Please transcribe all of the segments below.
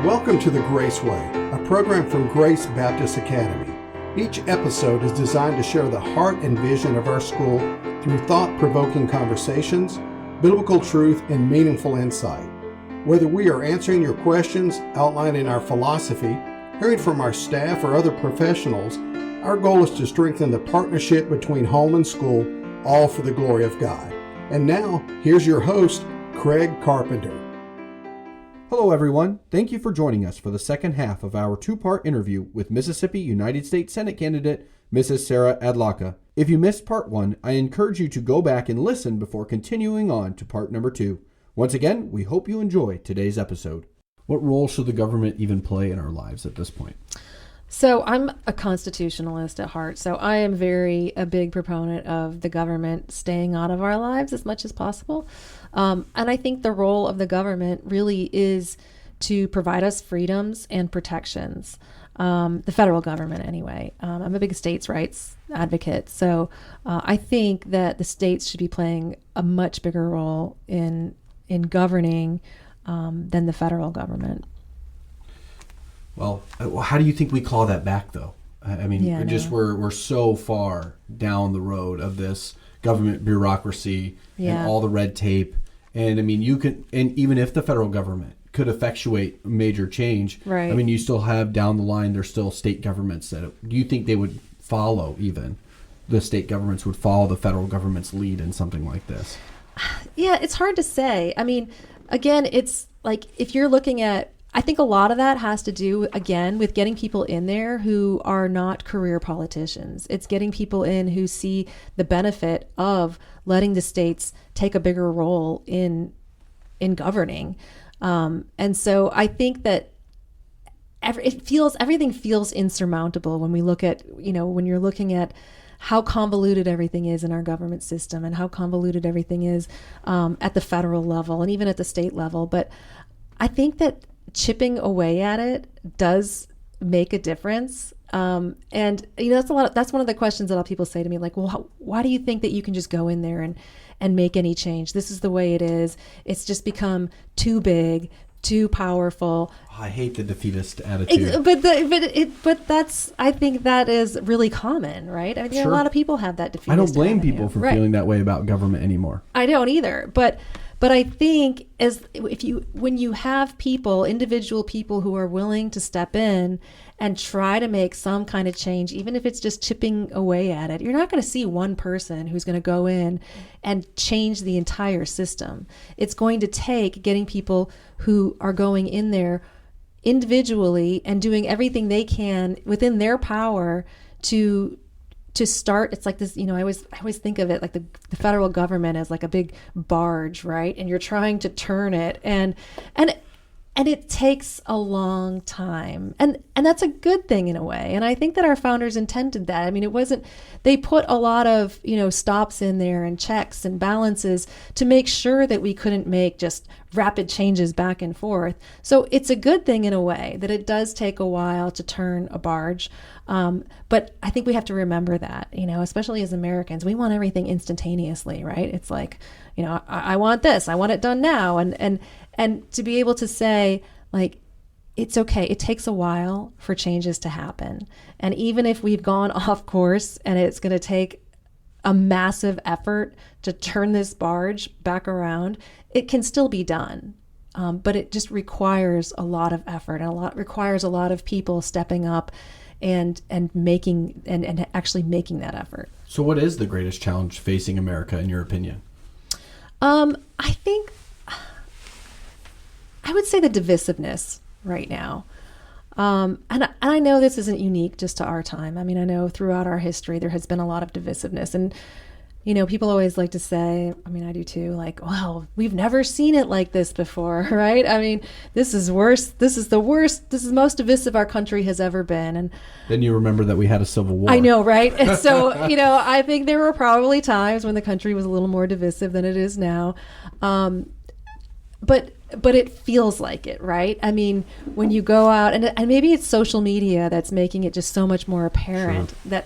Welcome to the Grace Way, a program from Grace Baptist Academy. Each episode is designed to share the heart and vision of our school through thought-provoking conversations, biblical truth, and meaningful insight. Whether we are answering your questions, outlining our philosophy, hearing from our staff or other professionals, our goal is to strengthen the partnership between home and school, all for the glory of God. And now, here's your host, Craig Carpenter. Hello everyone, thank you for joining us for the second half of our two-part interview with Mississippi United States Senate candidate, Mrs. Sarah Adlakha. If you missed part 1, I encourage you to go back and listen before continuing on to part number 2. Once again, we hope you enjoy today's episode. What role should the government even play in our lives at this point? So I'm a constitutionalist at heart, so I am a big proponent of the government staying out of our lives as much as possible. And I think the role of the government really is to provide us freedoms and protections. The federal government anyway. I'm a big states' rights advocate, so I think that the states should be playing a much bigger role in governing than the federal government. Well, how do you think we claw that back, though? I mean, we're so far down the road of this government bureaucracy and all the red tape. And I mean, and even if the federal government could effectuate major change, right. I mean, you still have down the line, there's still state governments do you think they would follow the state governments would follow the federal government's lead in something like this? Yeah, it's hard to say. I mean, again, it's like if you're looking at, I think a lot of that has to do, again, with getting people in there who are not career politicians. It's getting people in who see the benefit of letting the states take a bigger role in governing. And so I think that everything feels insurmountable when we look at, when you're looking at how convoluted everything is in our government system and how convoluted everything is at the federal level and even at the state level. But I think that chipping away at it does make a difference. And that's one of the questions that a lot of people say to me, like, well, why do you think that you can just go in there and make any change? This is the way it is. It's just become too big, too powerful. I hate the defeatist attitude. I think that is really common, right? I mean, sure. A lot of people have that defeatist I don't blame attitude. people for Right. feeling that way about government anymore. I don't either. But I think when you have individual people who are willing to step in and try to make some kind of change, even if it's just chipping away at it, you're not going to see one person who's going to go in and change the entire system. It's going to take getting people who are going in there individually and doing everything they can within their power to start. It's like this, I always think of it like the federal government as like a big barge, right? And you're trying to turn it and it takes a long time. And that's a good thing in a way. And I think that our founders intended that. I mean, they put a lot of, stops in there and checks and balances to make sure that we couldn't make just rapid changes back and forth. So it's a good thing in a way that it does take a while to turn a barge. But I think we have to remember that, especially as Americans, we want everything instantaneously, right? It's like, I want this, I want it done now. And to be able to say, like, it's okay. It takes a while for changes to happen. And even if we've gone off course and it's going to take a massive effort to turn this barge back around, it can still be done. But it just requires a lot of effort and requires a lot of people stepping up and actually making that effort. So what is the greatest challenge facing America in your opinion? I think I would say the divisiveness right now. And I know this isn't unique just to our time. I mean, I know throughout our history, there has been a lot of divisiveness. And, people always like to say, I mean, I do too, like, well, we've never seen it like this before, right? I mean, this is worse. This is the worst. This is the most divisive our country has ever been. And then you remember that we had a civil war. I know, right? And so, I think there were probably times when the country was a little more divisive than it is now. But it feels like it, right? I mean, when you go out, and maybe it's social media that's making it just so much more apparent. Sure.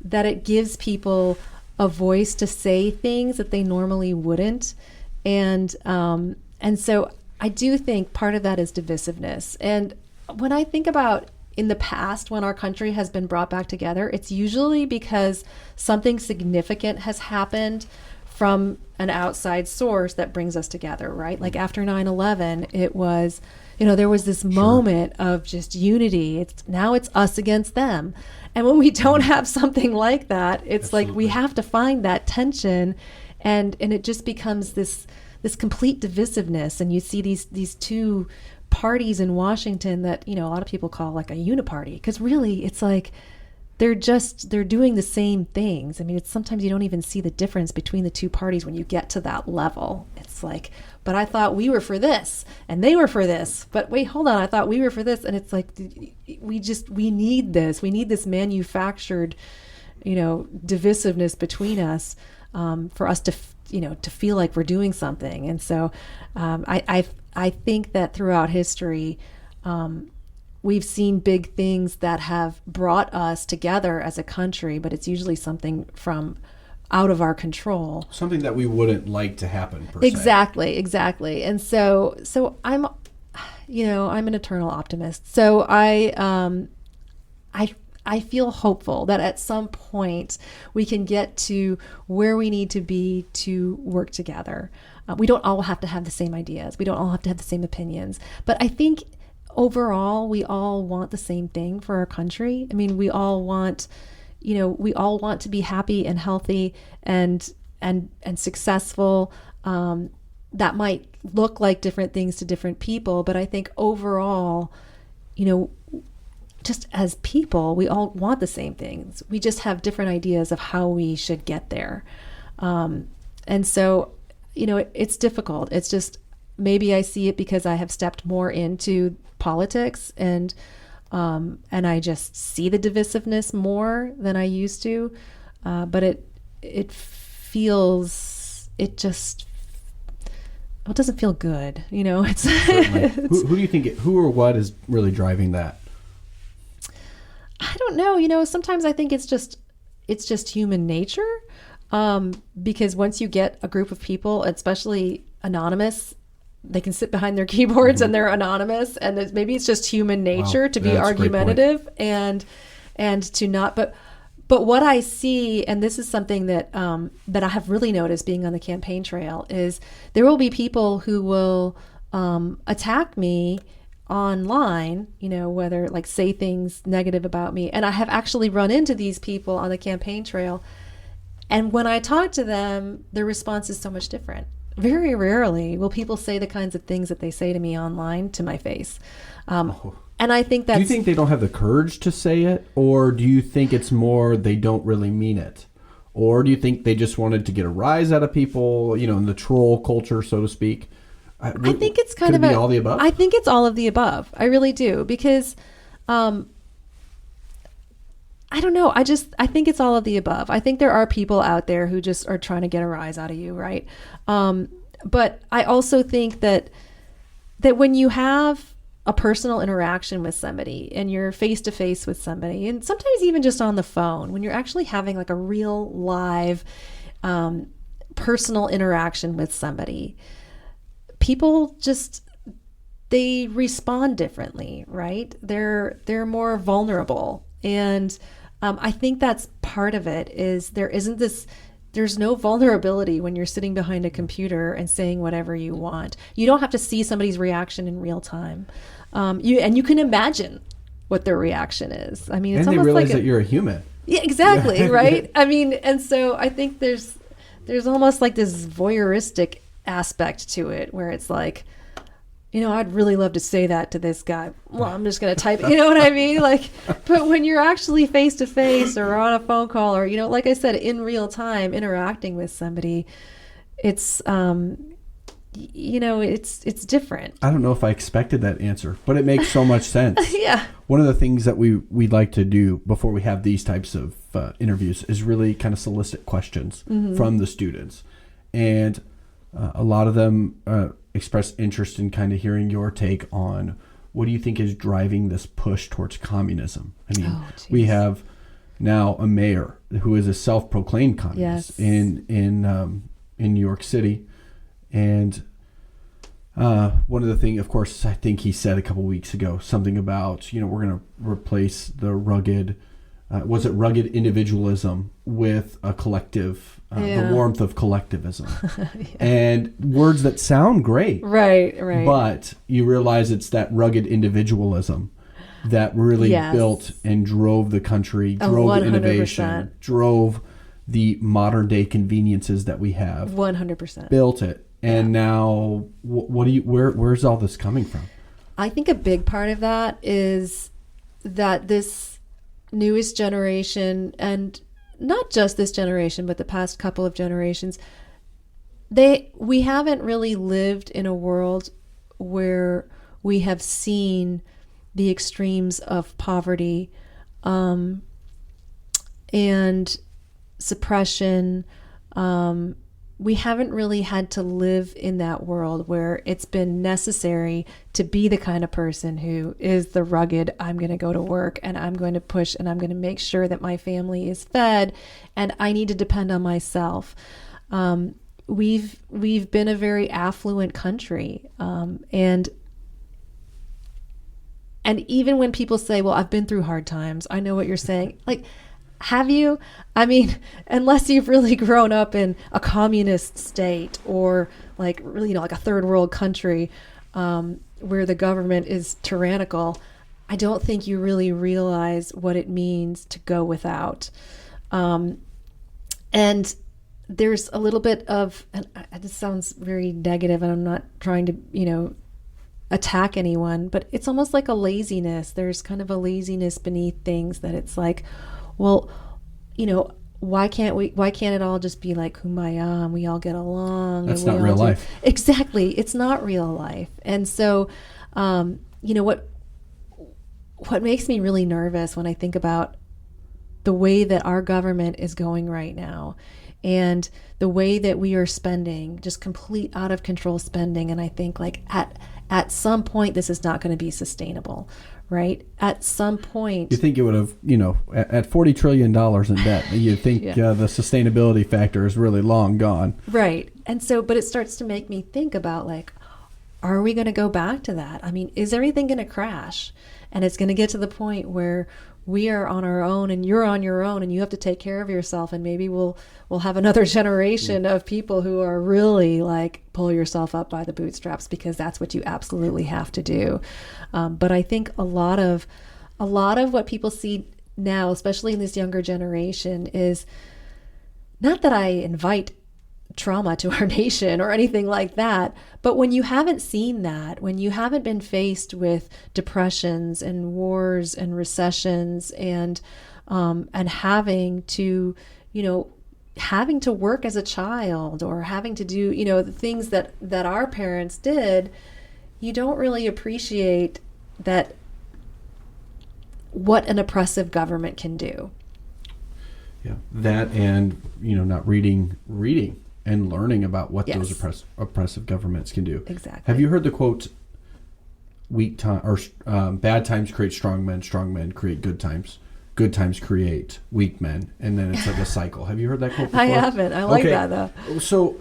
that it gives people a voice to say things that they normally wouldn't, and so I do think part of that is divisiveness. And when I think about in the past, when our country has been brought back together, it's usually because something significant has happened from an outside source that brings us together, right? Like after 9/11, it was, there was this moment of just unity. Now it's us against them. And when we don't have something like that, it's like we have to find that tension, and it just becomes this complete divisiveness. And you see these two parties in Washington that, a lot of people call like a uniparty, because really it's like they're doing the same things. I mean, it's sometimes you don't even see the difference between the two parties when you get to that level. It's like, but I thought we were for this and they were for this, but wait, hold on, I thought we were for this. And it's like, we need this manufactured, divisiveness between us, for us to feel like we're doing something. And so I think that throughout history, we've seen big things that have brought us together as a country, but it's usually something from out of our control. Something that we wouldn't like to happen, per se. Exactly. And so I'm an eternal optimist. So I feel hopeful that at some point we can get to where we need to be to work together. We don't all have to have the same ideas. We don't all have to have the same opinions. But I think overall, we all want the same thing for our country. I mean, we all want to be happy and healthy and successful. That might look like different things to different people, but I think overall, just as people, we all want the same things. We just have different ideas of how we should get there. And so, it's difficult. It's just, maybe I see it because I have stepped more into politics and I just see the divisiveness more than I used to. But it doesn't feel good. It's who do you think, who or what is really driving that? I don't know. Sometimes I think it's just human nature. Because once you get a group of people, especially anonymous, they can sit behind their keyboards and they're anonymous, and maybe it's just human nature to be argumentative and to not. But what I see, and this is something that I have really noticed being on the campaign trail, is there will be people who will attack me online, whether like say things negative about me. And I have actually run into these people on the campaign trail. And when I talk to them, their response is so much different. Very rarely will people say the kinds of things that they say to me online to my face. And I think that's... Do you think they don't have the courage to say it? Or do you think it's more they don't really mean it? Or do you think they just wanted to get a rise out of people, in the troll culture, so to speak? I think it's kind of all the above? I think it's all of the above. I really do. Because... I don't know. I think it's all of the above. I think there are people out there who just are trying to get a rise out of you, right? But I also think that when you have a personal interaction with somebody and you're face to face with somebody, and sometimes even just on the phone, when you're actually having like a real live personal interaction with somebody, people just, they respond differently, right? They're more vulnerable. And I think that's part of it, is there's no vulnerability when you're sitting behind a computer and saying whatever you want. You don't have to see somebody's reaction in real time. You can imagine what their reaction is. I mean, it's and they almost realize like that you're a human. Yeah, exactly, right? I mean, and so I think there's almost like this voyeuristic aspect to it where it's like, I'd really love to say that to this guy. Well, I'm just going to type it. You know what I mean? Like, but when you're actually face to face or on a phone call or, like I said, in real time interacting with somebody, it's, it's different. I don't know if I expected that answer, but it makes so much sense. Yeah. One of the things that we like to do before we have these types of interviews is really kind of solicit questions from the students. And a lot of them express interest in kind of hearing your take on what do you think is driving this push towards communism. I mean, we have now a mayor who is a self-proclaimed communist in New York City, and One of the things, of course, I think he said a couple weeks ago, something about, we're going to replace the rugged, was it rugged individualism with a collective, the warmth of collectivism. And words that sound great. Right. But you realize it's that rugged individualism that really built and drove the country, drove the innovation, drove the modern day conveniences that we have. 100%. Built it. And now, where's all this coming from? I think a big part of that is that this newest generation, and not just this generation, but the past couple of generations, we haven't really lived in a world where we have seen the extremes of poverty and suppression. We haven't really had to live in that world where it's been necessary to be the kind of person who is the rugged, I'm going to go to work and I'm going to push and I'm going to make sure that my family is fed and I need to depend on myself. We've been a very affluent country. And even when people say, well, I've been through hard times, I know what you're saying. Like, have you? I mean, unless you've really grown up in a communist state or like really, like a third world country where the government is tyrannical, I don't think you really realize what it means to go without. And there's a little bit of, and this sounds very negative and I'm not trying to, attack anyone, but it's almost like a laziness. There's kind of a laziness beneath things that it's like, well, why can't it all just be like kumbaya and we all get along? That's not real life. Exactly. It's not real life. And so, what makes me really nervous when I think about the way that our government is going right now and the way that we are spending, just complete out of control spending. And I think like at some point, this is not going to be sustainable. Right? At some point. You think it would have, at $40 trillion in debt, you think the sustainability factor is really long gone. Right. And so, but it starts to make me think about like, are we going to go back to that? I mean, is everything going to crash? And it's going to get to the point where we are on our own and you're on your own and you have to take care of yourself. And maybe we'll have another generation of people who are really like pull yourself up by the bootstraps because that's what you absolutely have to do. But I think a lot of what people see now, especially in this younger generation, is not that I invite trauma to our nation or anything like that, but when you haven't seen that, when you haven't been faced with depressions and wars and recessions and having to work as a child or having to do the things that our parents did, you don't really appreciate that what an oppressive government can do. Yeah, that and not reading and learning about what those oppressive governments can do. Exactly. Have you heard the quote, bad times create strong men create good times create weak men, and then it's like a cycle. Have you heard that quote before? I haven't. I like that though. So,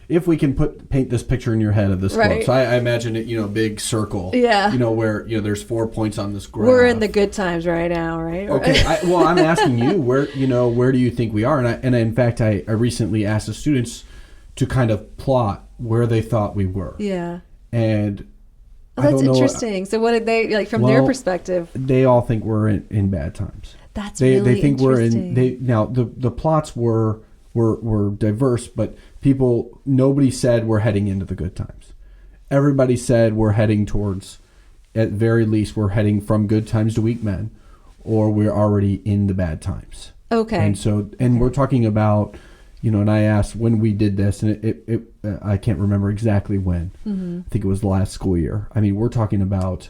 if we can paint this picture in your head of this quote. So I imagine it, big circle. Yeah. Where, there's 4 points on this graph. We're in the good times right now, right? Okay. I'm asking you, where do you think we are? And in fact, I recently asked the students to kind of plot where they thought we were. Yeah. And that's interesting. So what did they, like from their perspective? They all think we're in bad times. That's really they think interesting. we're in, now the plots were diverse, but nobody said we're heading into the good times. Everybody said we're heading towards, at very least, we're heading from good times to weak men, or we're already in the bad times. Okay. And so, we're talking about, and I asked when we did this, and it I can't remember exactly when. Mm-hmm. I think it was the last school year. I mean, we're talking about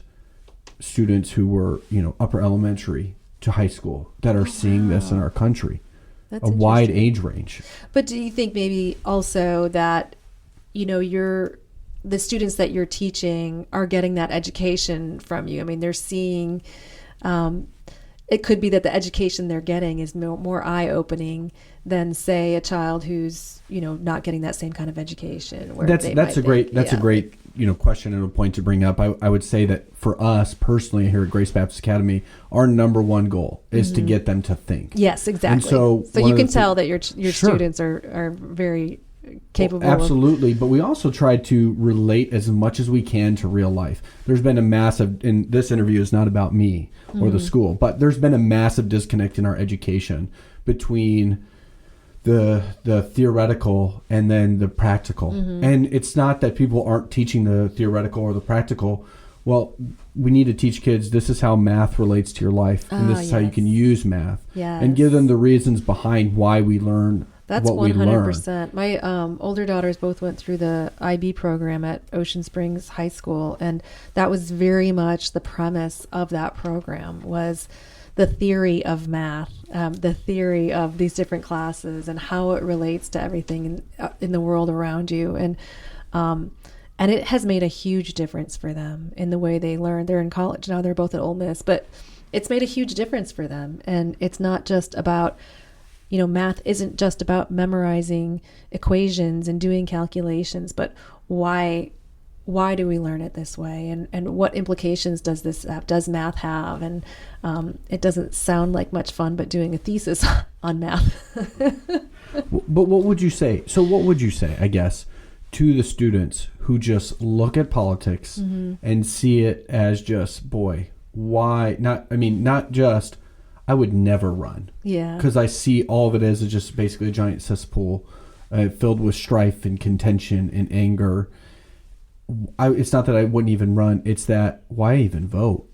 students who were, upper elementary to high school that are seeing this in our country. That's a wide age range. But do you think maybe also that, the students that you're teaching are getting that education from you? I mean, they're seeing, it could be that the education they're getting is more eye-opening than, say, a child who's, not getting that same kind of education. That's a great question and a point to bring up, I would say that for us personally here at Grace Baptist Academy, our number one goal is to get them to think. Yes, exactly. And so you can tell that your students are very capable. Well, absolutely. But we also try to relate as much as we can to real life. There's been a massive, and this interview is not about me or the school, but there's been a massive disconnect in our education between the theoretical and then the practical. And it's not that people aren't teaching the theoretical or the practical. Well, we need to teach kids this is how math relates to your life, and this is how you can use math, and give them the reasons behind why we learn. That's what 100%. My older daughters both went through the IB program at Ocean Springs High School, and that was very much the premise of that program was the theory of math, the theory of these different classes and how it relates to everything in the world around you. And it has made a huge difference for them in the way they learn. They're in college now, they're both at Ole Miss, but it's made a huge difference for them. And it's not just about, math isn't just about memorizing equations and doing calculations, but why do we learn it this way? And what implications does math have? And it doesn't sound like much fun, but doing a thesis on math. But what would you say? So what would you say, I guess, to the students who just look at politics and see it as just, boy, why not just, I would never run. Yeah. Because I see all of it as just basically a giant cesspool filled with strife and contention and anger. It's not that I wouldn't even run. It's that, why even vote?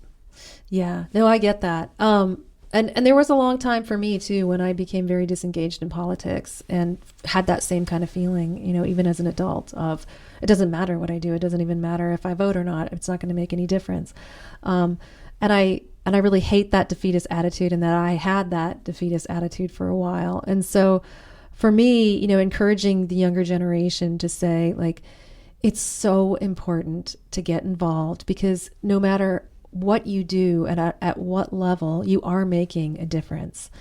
Yeah. No, I get that. And there was a long time for me too when I became very disengaged in politics and had that same kind of feeling, even as an adult of it doesn't matter what I do. It doesn't even matter if I vote or not. It's not going to make any difference. And I really hate that defeatist attitude, and that I had that defeatist attitude for a while. And so for me, encouraging the younger generation to say, like, it's so important to get involved, because no matter what you do and at what level, you are making a difference.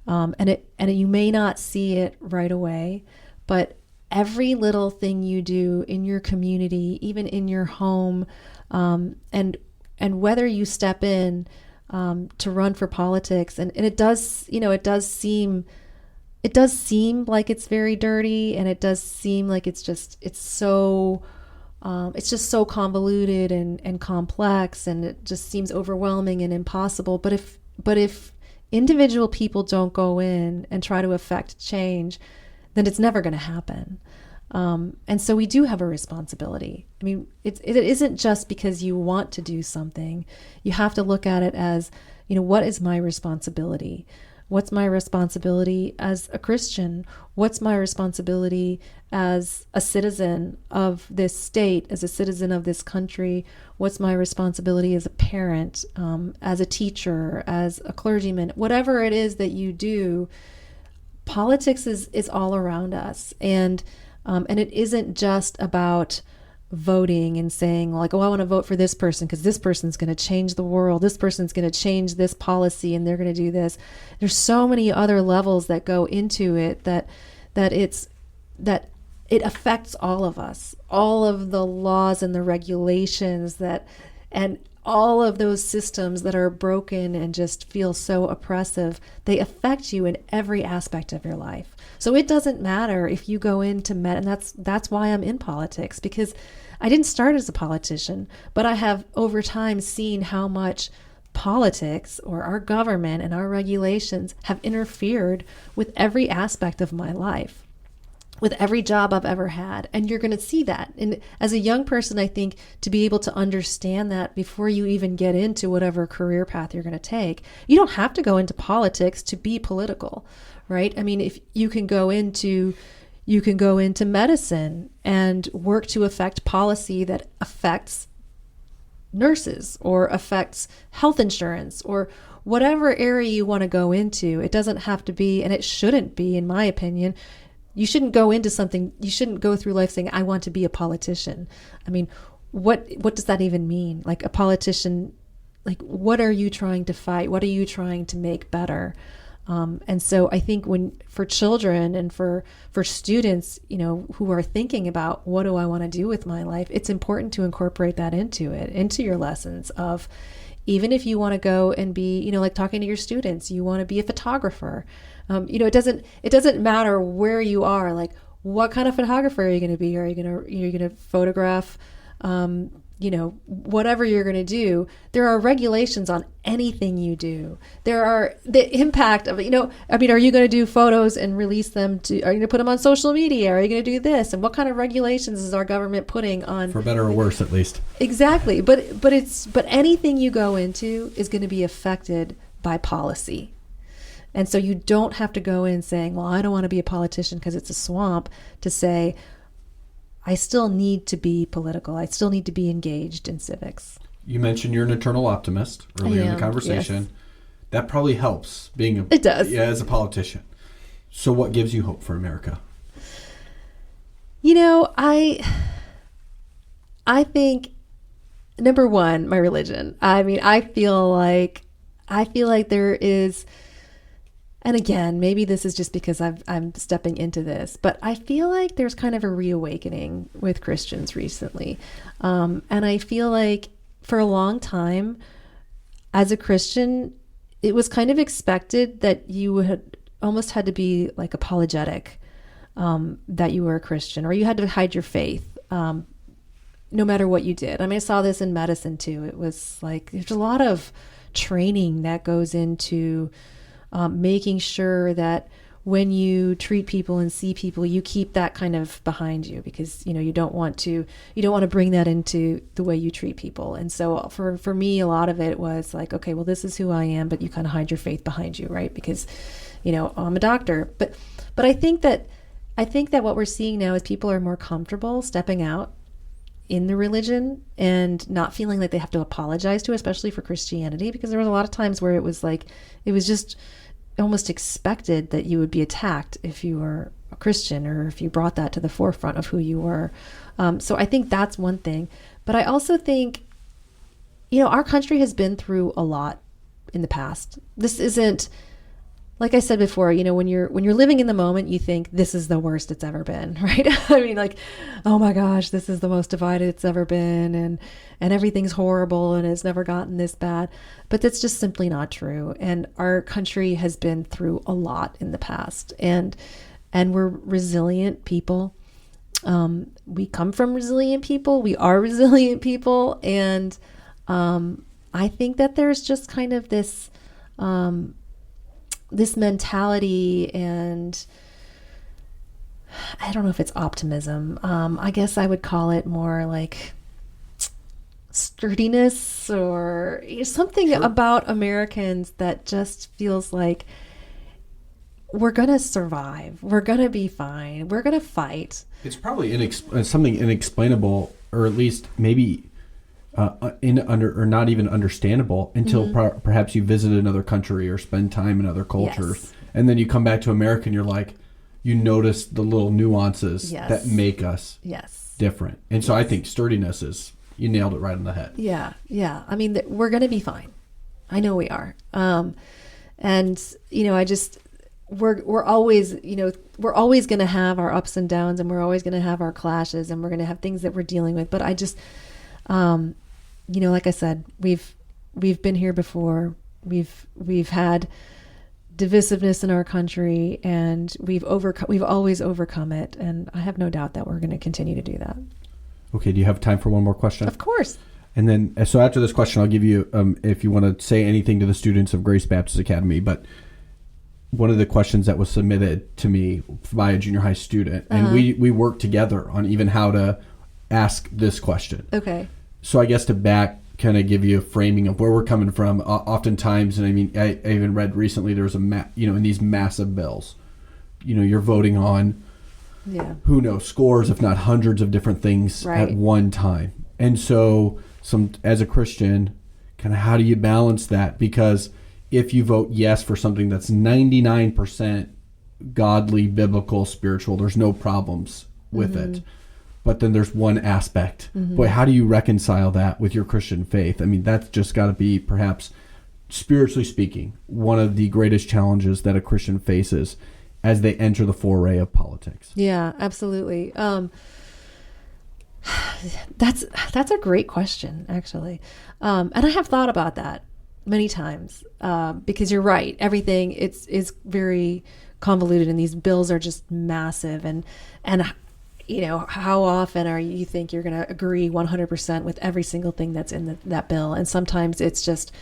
And you may not see it right away, but every little thing you do in your community, even in your home, and whether you step in to run for politics, and it does seem like it's very dirty, and it does seem like it's just so convoluted and complex, and it just seems overwhelming and impossible. But if individual people don't go in and try to affect change, then it's never going to happen. And so we do have a responsibility. I mean, it isn't just because you want to do something. You have to look at it as, what is my responsibility? What's my responsibility as a Christian? What's my responsibility as a citizen of this state, as a citizen of this country? What's my responsibility as a parent, as a teacher, as a clergyman? Whatever it is that you do, politics is all around us. And it isn't just about voting and saying, like, oh, I want to vote for this person because this person's going to change the world. This person's going to change this policy and they're going to do this. There's so many other levels that go into it that it affects all of us, all of the laws and the regulations and all of those systems that are broken and just feel so oppressive. They affect you in every aspect of your life. So it doesn't matter if you go into and that's why I'm in politics, because I didn't start as a politician, but I have over time seen how much politics or our government and our regulations have interfered with every aspect of my life, with every job I've ever had. And you're going to see that. And as a young person, I think to be able to understand that before you even get into whatever career path you're going to take, you don't have to go into politics to be political, right? I mean, if you can go into medicine and work to affect policy that affects nurses or affects health insurance or whatever area you want to go into. It doesn't have to be, and it shouldn't be, in my opinion. You shouldn't go into something, you shouldn't go through life saying, I want to be a politician. I mean, what does that even mean? Like, a politician, like, what are you trying to fight? What are you trying to make better? And so I think for children and for students, who are thinking about what do I want to do with my life, it's important to incorporate that into your lessons of, even if you want to go and be, like talking to your students, you want to be a photographer. It doesn't matter where you are, like what kind of photographer are you going to be? Are you going to photograph, whatever you're going to do? There are regulations on anything you do. There are the impact of, are you going to do photos and release them are you going to put them on social media? Are you going to do this? And what kind of regulations is our government putting on? For better or worse, at least. Exactly. But anything you go into is going to be affected by policy. And so you don't have to go in saying, well, I don't want to be a politician because it's a swamp, to say, I still need to be political. I still need to be engaged in civics. You mentioned you're an eternal optimist earlier in the conversation. Yes. That probably helps being it does. Yeah, as a politician. So what gives you hope for America? I think, number one, my religion. I mean, I feel like there is, and again, maybe this is just because I'm stepping into this, but I feel like there's kind of a reawakening with Christians recently. And I feel like for a long time, as a Christian, it was kind of expected that you had to be like apologetic, that you were a Christian, or you had to hide your faith, no matter what you did. I mean, I saw this in medicine too. It was like, there's a lot of training that goes into making sure that when you treat people and see people, you keep that kind of behind you, because you don't want to bring that into the way you treat people. And so for me, a lot of it was like, okay, well, this is who I am, but you kind of hide your faith behind you, right? Because I'm a doctor. But I think that what we're seeing now is people are more comfortable stepping out in the religion and not feeling like they have to apologize to, especially for Christianity, because there was a lot of times where it was just almost expected that you would be attacked if you were a Christian, or if you brought that to the forefront of who you were. So I think that's one thing. But I also think, our country has been through a lot in the past. This isn't, like I said before, when you're living in the moment, you think this is the worst it's ever been, right? I mean, like, oh my gosh, this is the most divided it's ever been, and everything's horrible and it's never gotten this bad. But that's just simply not true. And our country has been through a lot in the past, and we're resilient people. We come from resilient people. We are resilient people. And I think that there's just kind of this mentality, and I don't know if it's optimism. I guess I would call it more like sturdiness, or something about Americans that just feels like we're going to survive. We're going to be fine. We're going to fight. It's probably something inexplainable, or at least maybe or not even understandable until perhaps you visit another country or spend time in other cultures. Yes. And then you come back to America and you're like, you notice the little nuances that make us different. And so I think sturdiness you nailed it right on the head. Yeah. Yeah. I mean, we're going to be fine. I know we are. And, we're always going to have our ups and downs, and we're always going to have our clashes, and we're going to have things that we're dealing with. But I just, like I said, we've been here before. We've had divisiveness in our country, and we've always overcome it. And I have no doubt that we're going to continue to do that. Okay. Do you have time for one more question? Of course. And then, so after this question, I'll give you, if you want to say anything to the students of Grace Baptist Academy, but one of the questions that was submitted to me by a junior high student, and we worked together on even how to ask this question. Okay. So I guess to kind of give you a framing of where we're coming from, oftentimes, and I mean, I even read recently, there's in these massive bills, you're voting on, who knows, scores, if not hundreds of different things at one time. And so as a Christian, kind of how do you balance that? Because if you vote yes for something that's 99% godly, biblical, spiritual, there's no problems with it. But then there's one aspect. Boy, how do you reconcile that with your Christian faith? I mean, that's just got to be perhaps spiritually speaking, one of the greatest challenges that a Christian faces as they enter the foray of politics? Yeah, absolutely. That's a great question, actually. And I have thought about that many times, because you're right. Everything is very convoluted, and these bills are just massive. And how often are you think you're going to agree 100% with every single thing that's in that bill? And sometimes it's just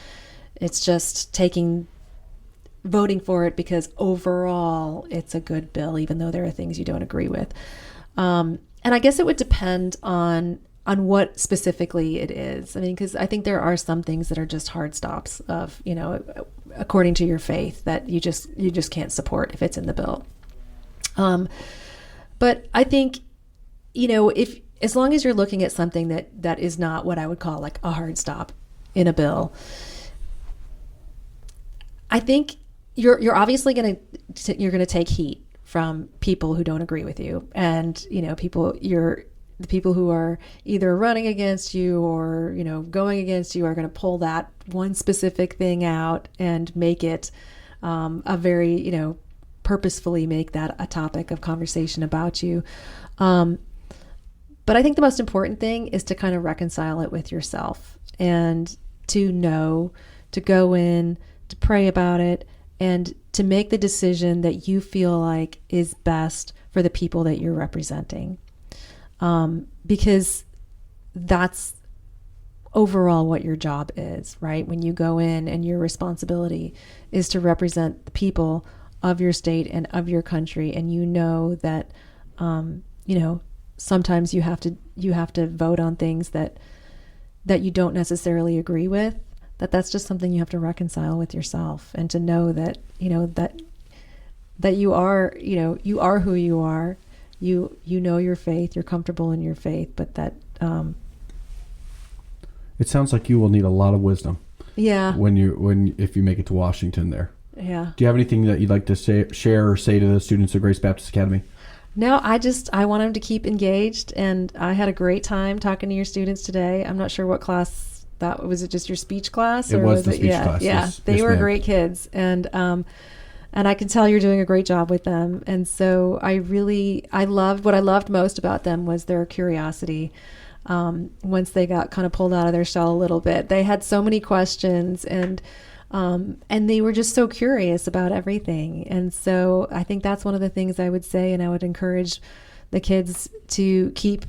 voting for it because overall it's a good bill, even though there are things you don't agree with. And I guess it would depend on what specifically it is. I mean, because I think there are some things that are just hard stops of, according to your faith, that you just can't support if it's in the bill. But I think, if as long as you're looking at something that is not what I would call like a hard stop in a bill, I think you're obviously going to take heat from people who don't agree with you, and the people who are either running against you or going against you are going to pull that one specific thing out and make it a very purposefully make that a topic of conversation about you. But I think the most important thing is to kind of reconcile it with yourself, and to go in, to pray about it, and to make the decision that you feel like is best for the people that you're representing. Because that's overall what your job is, right? When you go in, and your responsibility is to represent the people of your state and of your country, and that, sometimes you have to vote on things that you don't necessarily agree with. That's just something you have to reconcile with yourself, and to know that that you are who you are. You know your faith, you're comfortable in your faith, but that it sounds like you will need a lot of wisdom. Yeah. If you make it to Washington there. Yeah. Do you have anything that you'd like to share or say to the students of Grace Baptist Academy? No, I want them to keep engaged, and I had a great time talking to your students today. I'm not sure what class that was. It just your speech class? It was the speech class. Yeah, yes, they were ma'am. Great kids, and I can tell you're doing a great job with them. And so I loved what I loved most about them was their curiosity. Once they got kind of pulled out of their shell a little bit, they had so many questions, and they were just so curious about everything. And so I think that's one of the things I would say, and I would encourage the kids to keep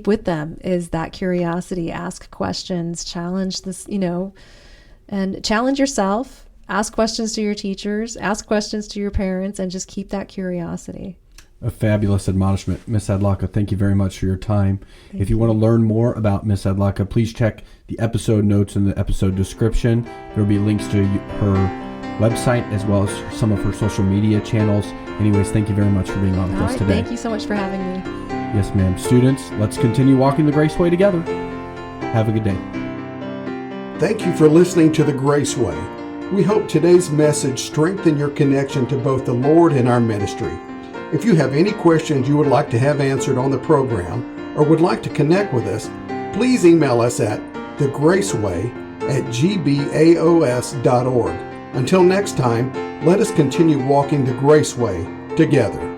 with them, is that curiosity. Ask questions, challenge this, and challenge yourself. Ask questions to your teachers, ask questions to your parents, and just keep that curiosity. A fabulous admonishment. Miss Adlakha, thank you very much for your time. If you want to learn more about Miss Adlakha, please check the episode notes in the episode description. There will be links to her website as well as some of her social media channels. Anyways, thank you very much for being on with us today. Thank you so much for having me. Yes, ma'am. Students, let's continue walking the Grace Way together. Have a good day. Thank you for listening to the Grace Way. We hope today's message strengthened your connection to both the Lord and our ministry. If you have any questions you would like to have answered on the program, or would like to connect with us, please email us at thegraceway@gbaos.org. Until next time, let us continue walking the Grace Way together.